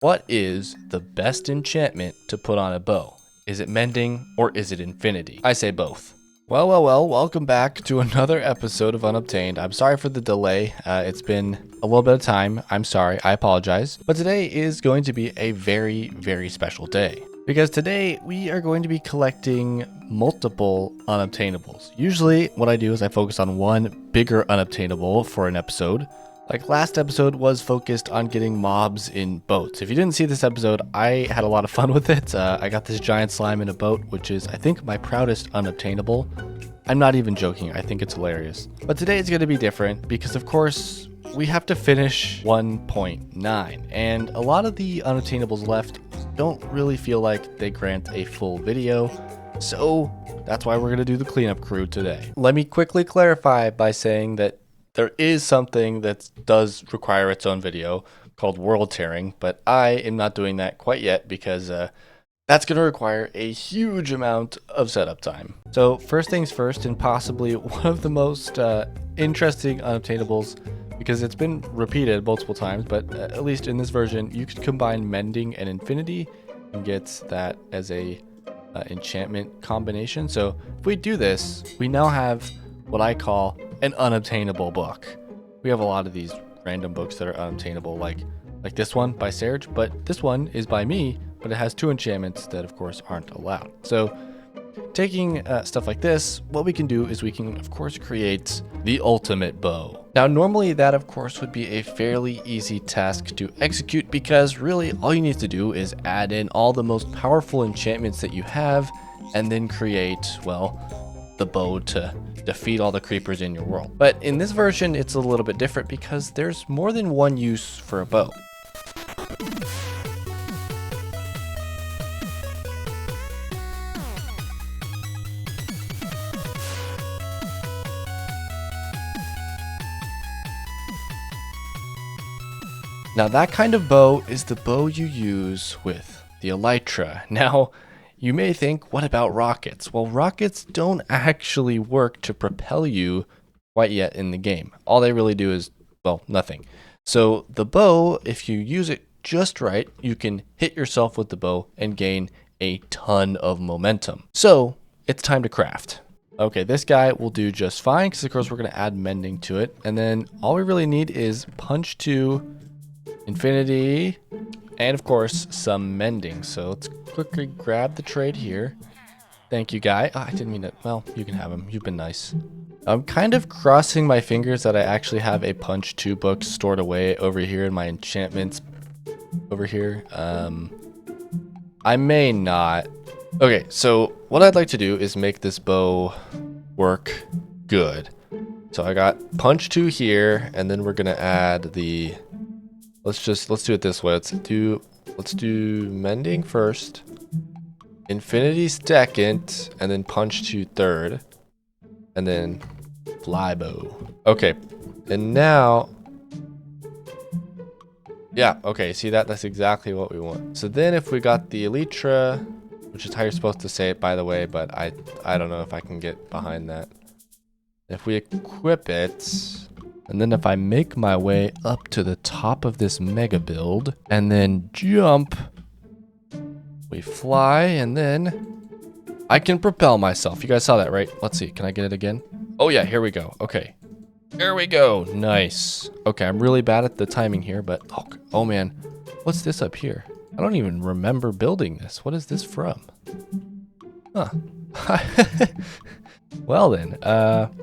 What is the best enchantment to put on a bow? Is it mending or is it infinity? I say both. Well, welcome back to another episode of Unobtained. I'm sorry for the delay. It's been a little bit of time. I'm sorry, I apologize. But today is going to be a very, very special day. Because today we are going to be collecting multiple unobtainables. Usually what I do is I focus on one bigger unobtainable for an episode. Like last episode was focused on getting mobs in boats. If you didn't see this episode, I had a lot of fun with it. I got this giant slime in a boat, which is, I think, my proudest unobtainable. I'm not even joking. I think it's hilarious. But today is going to be different because, of course, we have to finish 1.9. And a lot of the unobtainables left don't really feel like they grant a full video. So that's why we're going to do the cleanup crew today. Let me quickly clarify by saying that there is something that does require its own video called world tearing, but I am not doing that quite yet because that's going to require a huge amount of setup time. So first things first, and possibly one of the most interesting unobtainables, because it's been repeated multiple times, but at least in this version, you could combine mending and infinity and get that as a enchantment combination. So if we do this, we now have what I call an unobtainable book. We have a lot of these random books that are unobtainable, like this one by Serge, but this one is by me, but it has 2 enchantments that of course aren't allowed. So taking stuff like this, what we can do is we can of course create the ultimate bow. Now normally that of course would be a fairly easy task to execute because really all you need to do is add in all the most powerful enchantments that you have and then create, well, the bow to defeat all the creepers in your world. But in this version, it's a little bit different because there's more than one use for a bow. Now that kind of bow is the bow you use with the elytra. Now, you may think, what about rockets? Well, rockets don't actually work to propel you quite yet in the game. All they really do is, well, nothing. So the bow, if you use it just right, you can hit yourself with the bow and gain a ton of momentum. So it's time to craft. Okay, this guy will do just fine because of course we're going to add mending to it. And then all we really need is punch 2, infinity, and of course some mending. So let's quickly grab the trade here. Thank you, guy. Oh, I didn't mean to. Well, you can have him. You've been nice. I'm kind of crossing my fingers that I actually have a punch 2 book stored away over here in my enchantments over here. I may not. Okay, so what I'd like to do is make this bow work good. So I got punch 2 here, and then we're gonna add the let's do it this way. Let's do mending first, infinity second, and then punch 2 third, and then fly bow. Okay, and now, yeah, okay, see that's exactly what we want. So then if we got the elytra, which is how you're supposed to say it, by the way, but I don't know if I can get behind that. If we equip it, and then if I make my way up to the top of this mega build and then jump, we fly, and then I can propel myself. You guys saw that, right? Let's see. Can I get it again? Oh yeah, here we go. Okay. There we go. Nice. Okay, I'm really bad at the timing here, but oh man. What's this up here? I don't even remember building this. What is this from? Huh. Well then,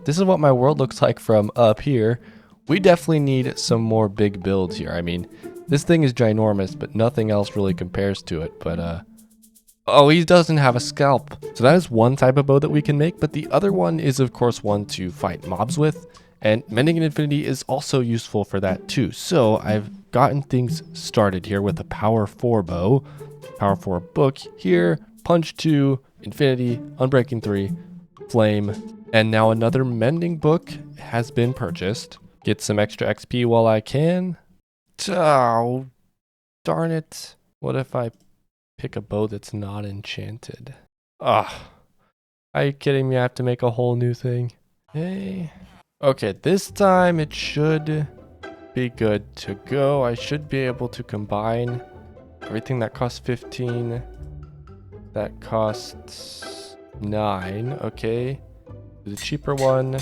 this is what my world looks like from up here. We definitely need some more big builds here. I mean, this thing is ginormous, but nothing else really compares to it. But, oh, he doesn't have a scalp. So that is one type of bow that we can make, but the other one is, of course, one to fight mobs with. And mending and infinity is also useful for that too. So I've gotten things started here with a power 4 bow, power 4 book here, punch 2, infinity, unbreaking 3, flame, and now another mending book has been purchased. Get some extra XP while I can. Oh, darn it. What if I pick a bow that's not enchanted? Ah, are you kidding me? I have to make a whole new thing. Hey. Okay, this time it should be good to go. I should be able to combine everything that costs 15. That costs 9. Okay. The cheaper one,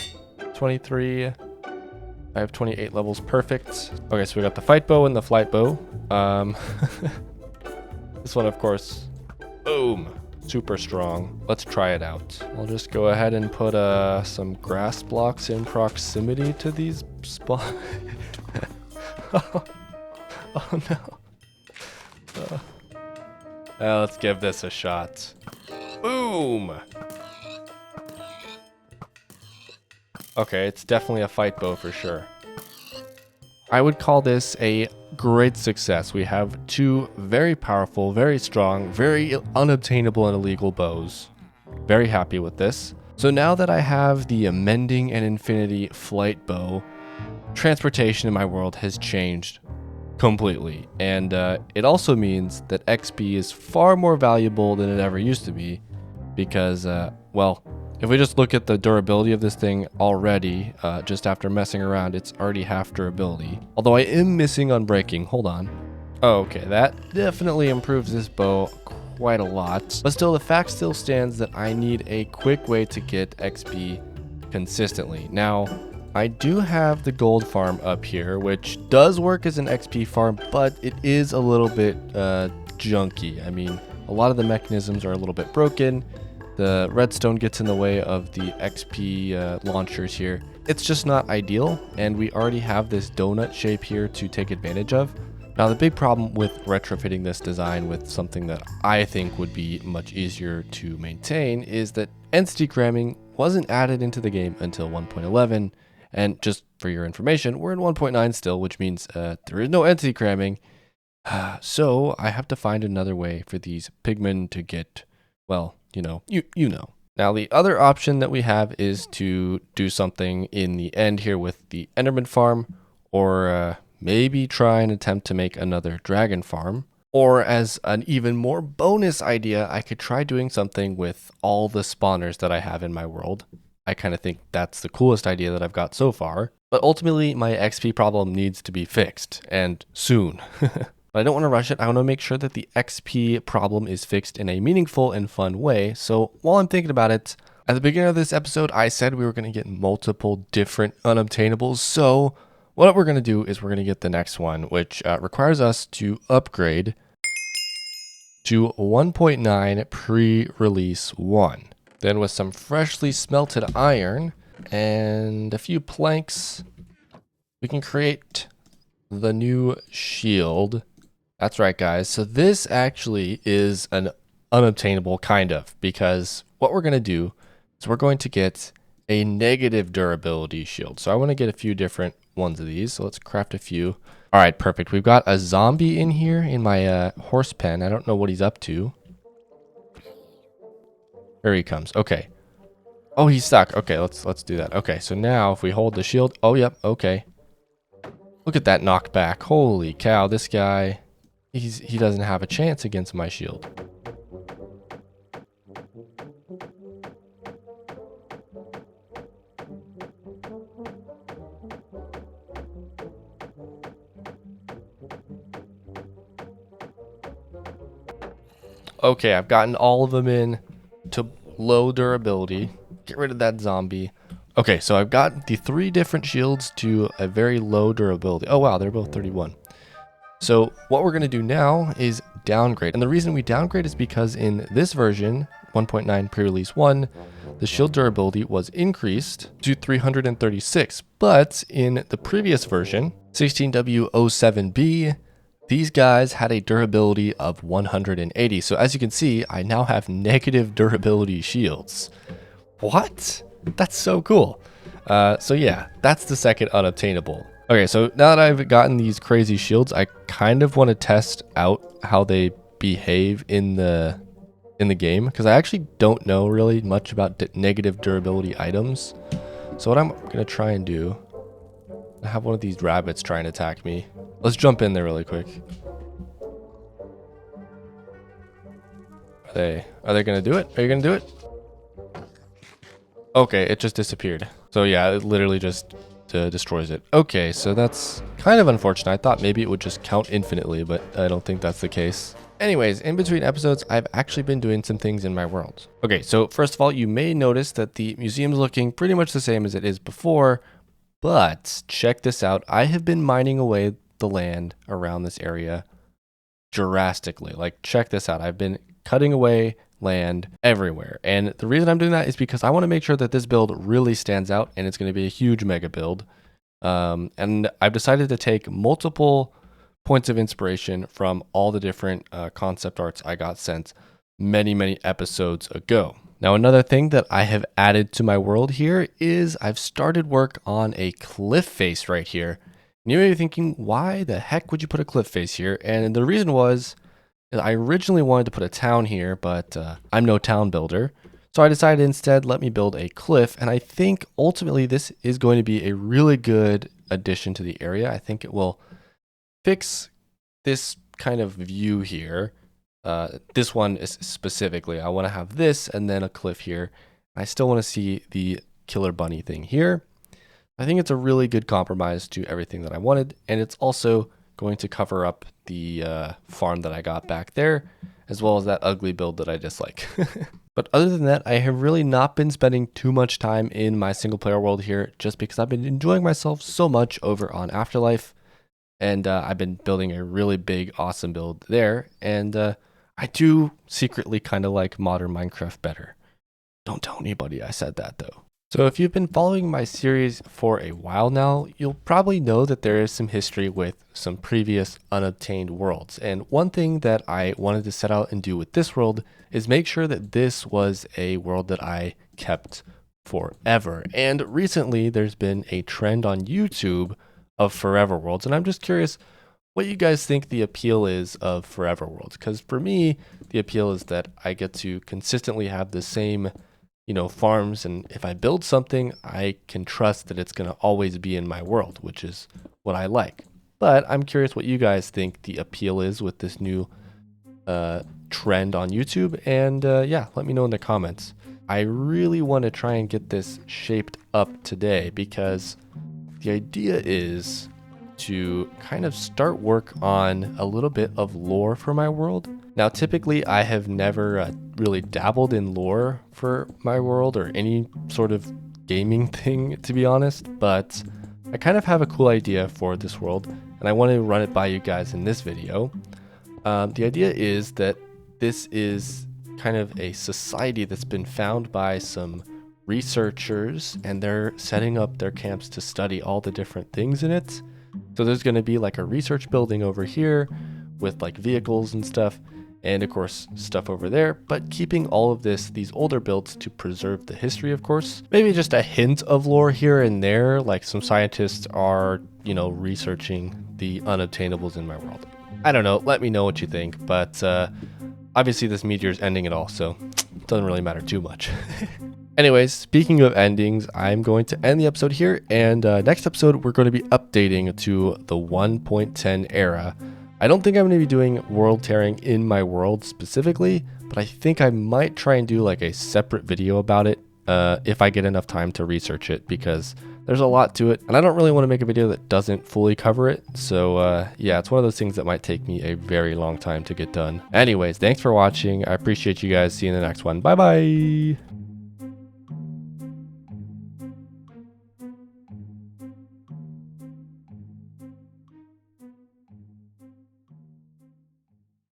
23. I have 28 levels. Perfect. Okay, so we got the fight bow and the flight bow. This one, of course, boom, super strong. Let's try it out. I'll just go ahead and put some grass blocks in proximity to these spots. Oh no. Let's give this a shot. Boom. Okay, it's definitely a fight bow for sure. I would call this a great success. We have two very powerful, very strong, very unobtainable and illegal bows. Very happy with this. So now that I have the mending and infinity flight bow, transportation in my world has changed completely. And it also means that XP is far more valuable than it ever used to be because, well, if we just look at the durability of this thing already, just after messing around, it's already half durability. Although I am missing on breaking. Hold on. Oh, okay, that definitely improves this bow quite a lot. But still, the fact still stands that I need a quick way to get XP consistently. Now, I do have the gold farm up here, which does work as an XP farm, but it is a little bit junky. I mean, a lot of the mechanisms are a little bit broken. The redstone gets in the way of the XP launchers here. It's just not ideal, and we already have this donut shape here to take advantage of. Now, the big problem with retrofitting this design with something that I think would be much easier to maintain is that entity cramming wasn't added into the game until 1.11, and just for your information, we're in 1.9 still, which means there is no entity cramming. So I have to find another way for these pigmen to get, well, you know. Now, the other option that we have is to do something in the end here with the Enderman farm, or maybe try and attempt to make another dragon farm. Or as an even more bonus idea, I could try doing something with all the spawners that I have in my world. I kind of think that's the coolest idea that I've got so far. But ultimately, my XP problem needs to be fixed, and soon. But I don't want to rush it. I want to make sure that the XP problem is fixed in a meaningful and fun way. So while I'm thinking about it, at the beginning of this episode, I said we were going to get multiple different unobtainables. So what we're going to do is we're going to get the next one, which requires us to upgrade to 1.9 pre-release 1. Then with some freshly smelted iron and a few planks, we can create the new shield. That's right, guys. So this actually is an unobtainable kind of, because what we're going to do is we're going to get a negative durability shield. So I want to get a few different ones of these. So let's craft a few. All right, perfect. We've got a zombie in here in my horse pen. I don't know what he's up to. There he comes. Okay. Oh, he's stuck. Okay, let's do that. Okay, so now if we hold the shield. Oh, yep. Okay. Look at that knockback. Holy cow, this guy, he doesn't have a chance against my shield. Okay, I've gotten all of them in to low durability. Get rid of that zombie. Okay, so I've got the 3 different shields to a very low durability. Oh wow, they're both 31. So what we're going to do now is downgrade. And the reason we downgrade is because in this version, 1.9 pre-release 1, the shield durability was increased to 336. But in the previous version, 16W07B, these guys had a durability of 180. So as you can see, I now have negative durability shields. What? That's so cool. So yeah, that's the second unobtainable. Okay, so now that I've gotten these crazy shields, I kind of want to test out how they behave in the game, because I actually don't know really much about negative durability items. So what I'm gonna try and do, I have one of these rabbits trying to attack me. Let's jump in there really quick. Are they gonna do it? Are you gonna do it? Okay, it just disappeared. So yeah, it literally just destroys it. Okay, so that's kind of unfortunate. I thought maybe it would just count infinitely, but I don't think that's the case. Anyways, in between episodes, I've actually been doing some things in my world. Okay, so first of all, you may notice that the museum's looking pretty much the same as it is before, but check this out. I have been mining away the land around this area drastically. Like, check this out. I've been cutting away land everywhere. And the reason I'm doing that is because I want to make sure that this build really stands out, and it's going to be a huge mega build. And I've decided to take multiple points of inspiration from all the different concept arts I got sent many episodes ago. Now, another thing that I have added to my world here is I've started work on a cliff face right here. And you may be thinking, why the heck would you put a cliff face here? And the reason was I originally wanted to put a town here, but I'm no town builder. So I decided instead, let me build a cliff. And I think ultimately this is going to be a really good addition to the area. I think it will fix this kind of view here. This one is specifically, I want to have this and then a cliff here. I still want to see the killer bunny thing here. I think it's a really good compromise to everything that I wanted. And it's also going to cover up the farm that I got back there, as well as that ugly build that I dislike. But other than that, I have really not been spending too much time in my single player world here, just because I've been enjoying myself so much over on Afterlife. And I've been building a really big, awesome build there. And I do secretly kind of like modern Minecraft better. Don't tell anybody I said that though. So if you've been following my series for a while now, you'll probably know that there is some history with some previous unobtained worlds. And one thing that I wanted to set out and do with this world is make sure that this was a world that I kept forever. And recently there's been a trend on YouTube of forever worlds. And I'm just curious what you guys think the appeal is of forever worlds. Because for me, the appeal is that I get to consistently have the same farms, and if I build something, I can trust that it's going to always be in my world, which is what I like. But I'm curious what you guys think the appeal is with this new trend on YouTube, and yeah, let me know in the comments. I really want to try and get this shaped up today because the idea is to kind of start work on a little bit of lore for my world. Now, typically, I have never really dabbled in lore for my world or any sort of gaming thing, to be honest, but I kind of have a cool idea for this world, and I want to run it by you guys in this video. The idea is that this is kind of a society that's been found by some researchers, and they're setting up their camps to study all the different things in it. So there's going to be like a research building over here with like vehicles and stuff, and of course stuff over there, but keeping all of these older builds to preserve the history, of course. Maybe just a hint of lore here and there, like some scientists are, researching the unobtainables in my world. I don't know, let me know what you think, but obviously this meteor is ending it all, so it doesn't really matter too much. Anyways, speaking of endings, I'm going to end the episode here, and next episode we're going to be updating to the 1.10 era. I don't think I'm going to be doing world tearing in my world specifically, but I think I might try and do like a separate video about it if I get enough time to research it, because there's a lot to it, and I don't really want to make a video that doesn't fully cover it. So yeah, it's one of those things that might take me a very long time to get done. Anyways, thanks for watching. I appreciate you guys. See you in the next one. Bye bye.